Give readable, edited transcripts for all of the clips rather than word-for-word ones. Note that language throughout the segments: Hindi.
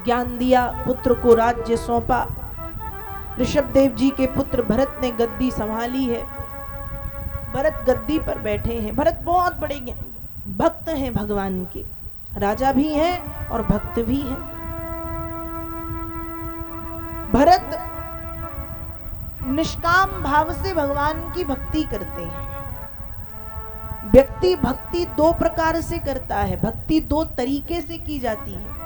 ज्ञान दिया, पुत्र को राज्य सौंपा। ऋषभदेव जी के पुत्र भरत ने गद्दी संभाली है। भरत गद्दी पर बैठे हैं। भरत बहुत बड़े भक्त हैं भगवान के, राजा भी हैं और भक्त भी हैं। भरत निष्काम भाव से भगवान की भक्ति करते हैं। व्यक्ति भक्ति दो प्रकार से करता है, भक्ति दो तरीके से की जाती है।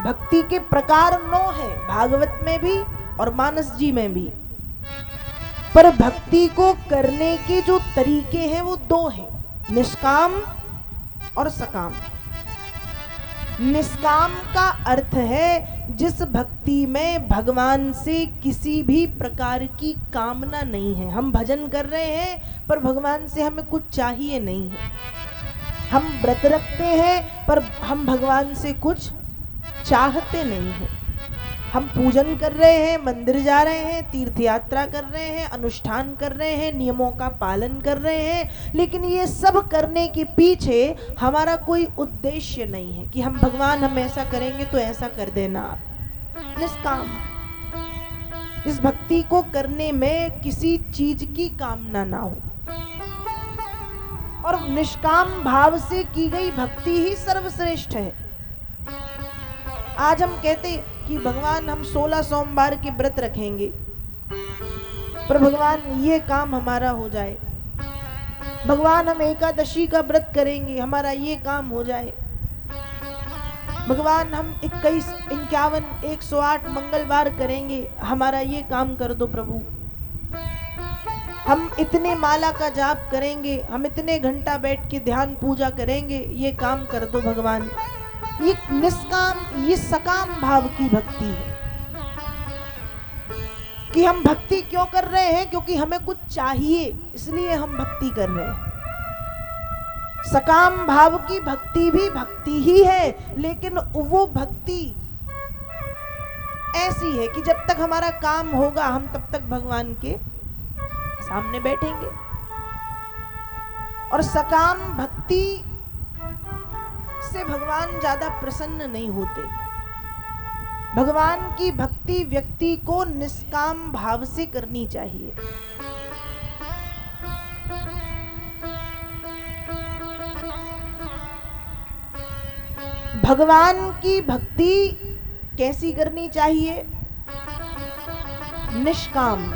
भक्ति के प्रकार 9 है, भागवत में भी और मानस जी में भी। पर भक्ति को करने के जो तरीके हैं वो 2 हैं, निष्काम और सकाम। निष्काम का अर्थ है जिस भक्ति में भगवान से किसी भी प्रकार की कामना नहीं है। हम भजन कर रहे हैं पर भगवान से हमें कुछ चाहिए नहीं है। हम व्रत रखते हैं पर हम भगवान से कुछ चाहते नहीं हैं। हम पूजन कर रहे हैं, मंदिर जा रहे हैं, तीर्थ यात्रा कर रहे हैं, अनुष्ठान कर रहे हैं, नियमों का पालन कर रहे हैं, लेकिन ये सब करने के पीछे हमारा कोई उद्देश्य नहीं है कि हम भगवान हम ऐसा करेंगे तो ऐसा कर देना आप। निष्काम, इस भक्ति को करने में किसी चीज की कामना ना हो और निष्काम भाव से की गई भक्ति ही सर्वश्रेष्ठ है। आज हम कहते कि भगवान हम 16 सोमवार के व्रत रखेंगे, पर भगवान ये काम हमारा हो जाए। भगवान हम एकादशी का व्रत करेंगे, हमारा ये काम हो जाए। भगवान हम 21, 51, 108 मंगलवार करेंगे, हमारा ये काम कर दो प्रभु। हम इतने माला का जाप करेंगे, हम इतने घंटा बैठ के ध्यान पूजा करेंगे, ये काम कर दो भगवान। ये निष्काम, ये सकाम भाव की भक्ति है कि हम भक्ति क्यों कर रहे हैं, क्योंकि हमें कुछ चाहिए इसलिए हम भक्ति कर रहे हैं। सकाम भाव की भक्ति भी भक्ति ही है, लेकिन वो भक्ति ऐसी है कि जब तक हमारा काम होगा हम तब तक भगवान के सामने बैठेंगे। और सकाम भक्ति से भगवान ज्यादा प्रसन्न नहीं होते। भगवान की भक्ति व्यक्ति को निष्काम भाव से करनी चाहिए। भगवान की भक्ति कैसी करनी चाहिए? निष्काम,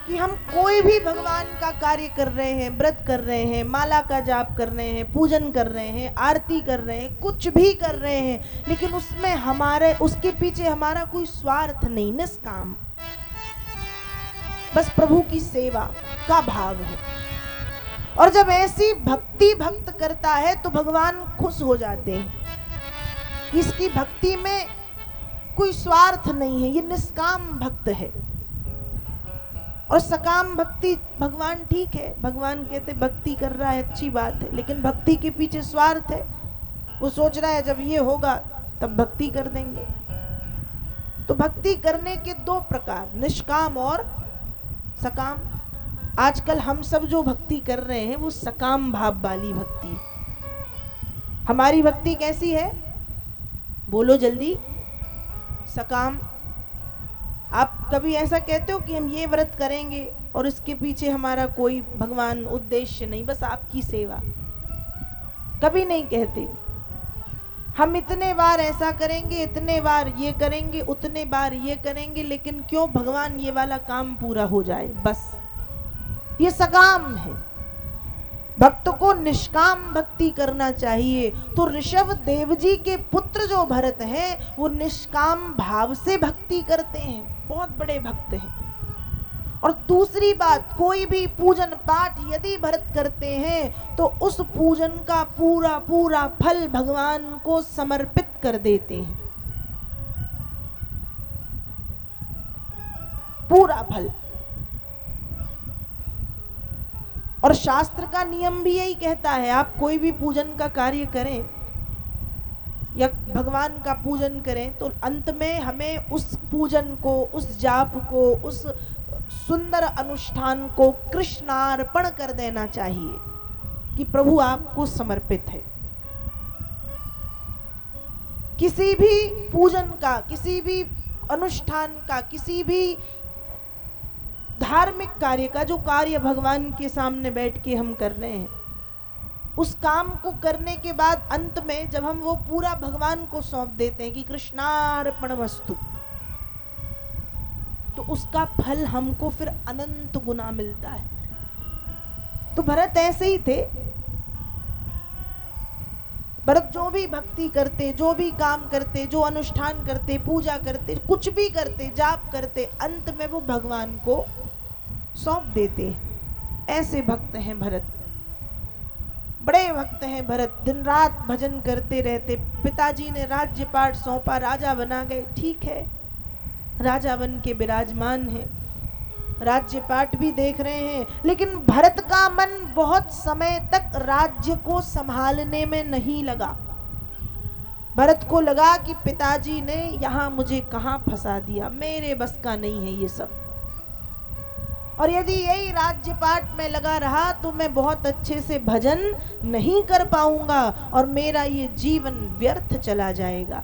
कि हम कोई भी भगवान का कार्य कर रहे हैं, व्रत कर रहे हैं, माला का जाप कर रहे हैं, पूजन कर रहे हैं, आरती कर रहे हैं, कुछ भी कर रहे हैं, लेकिन उसमें हमारे उसके पीछे हमारा कोई स्वार्थ नहीं, निष्काम, बस प्रभु की सेवा का भाव है। और जब ऐसी भक्ति भक्त करता है तो भगवान खुश हो जाते हैं। इसकी भक्ति में कोई स्वार्थ नहीं है, ये निष्काम भक्त है। और सकाम भक्ति भगवान ठीक है, भगवान कहते भक्ति कर रहा है अच्छी बात है, लेकिन भक्ति के पीछे स्वार्थ है। वो सोच रहा है जब ये होगा तब भक्ति कर देंगे। तो भक्ति करने के 2 प्रकार, निष्काम और सकाम। आजकल हम सब जो भक्ति कर रहे हैं वो सकाम भाव वाली भक्ति। हमारी भक्ति कैसी है? बोलो जल्दी। सकाम। आप कभी ऐसा कहते हो कि हम ये व्रत करेंगे और इसके पीछे हमारा कोई भगवान उद्देश्य नहीं, बस आपकी सेवा? कभी नहीं कहते। हम इतने बार ऐसा करेंगे, इतने बार ये करेंगे, उतने बार ये करेंगे, लेकिन क्यों? भगवान ये वाला काम पूरा हो जाए, बस। ये सकाम है। भक्त को निष्काम भक्ति करना चाहिए। तो ऋषभ देव जी के पुत्र जो भरत हैं वो निष्काम भाव से भक्ति करते हैं, बहुत बड़े भक्त हैं। और दूसरी बात, कोई भी पूजन पाठ यदि भरत करते हैं तो उस पूजन का पूरा पूरा फल भगवान को समर्पित कर देते हैं, पूरा फल। और शास्त्र का नियम भी यही कहता है, आप कोई भी पूजन का कार्य करें या भगवान का पूजन करें तो अंत में हमें उस पूजन को, उस जाप को, उस सुंदर अनुष्ठान को कृष्णार्पण कर देना चाहिए कि प्रभु आपको समर्पित है। किसी भी पूजन का, किसी भी अनुष्ठान का, किसी भी धार्मिक कार्य का जो कार्य भगवान के सामने बैठ के हम कर रहे हैं, उस काम को करने के बाद अंत में जब हम वो पूरा भगवान को सौंप देते हैं कि कृष्णार्पणमस्तु, तो उसका फल हमको फिर अनंत गुना मिलता है। तो भरत ऐसे ही थे। भरत जो भी भक्ति करते, जो भी काम करते, जो अनुष्ठान करते, पूजा करते, कुछ भी करते, जाप करते, अंत में वो भगवान को सौंप देते। ऐसे भक्त हैं भरत, बड़े भक्त हैं भरत। दिन रात भजन करते रहते। पिताजी ने राज्य पाठ सौंपा, राजा बना गए, ठीक है, राजा बन के विराजमान है, राज्य पाठ भी देख रहे हैं, लेकिन भरत का मन बहुत समय तक राज्य को संभालने में नहीं लगा। भरत को लगा कि पिताजी ने यहां मुझे कहां फंसा दिया, मेरे बस का नहीं है ये सब, और यदि यही राज्य पाठ में लगा रहा तो मैं बहुत अच्छे से भजन नहीं कर पाऊंगा और मेरा ये जीवन व्यर्थ चला जाएगा।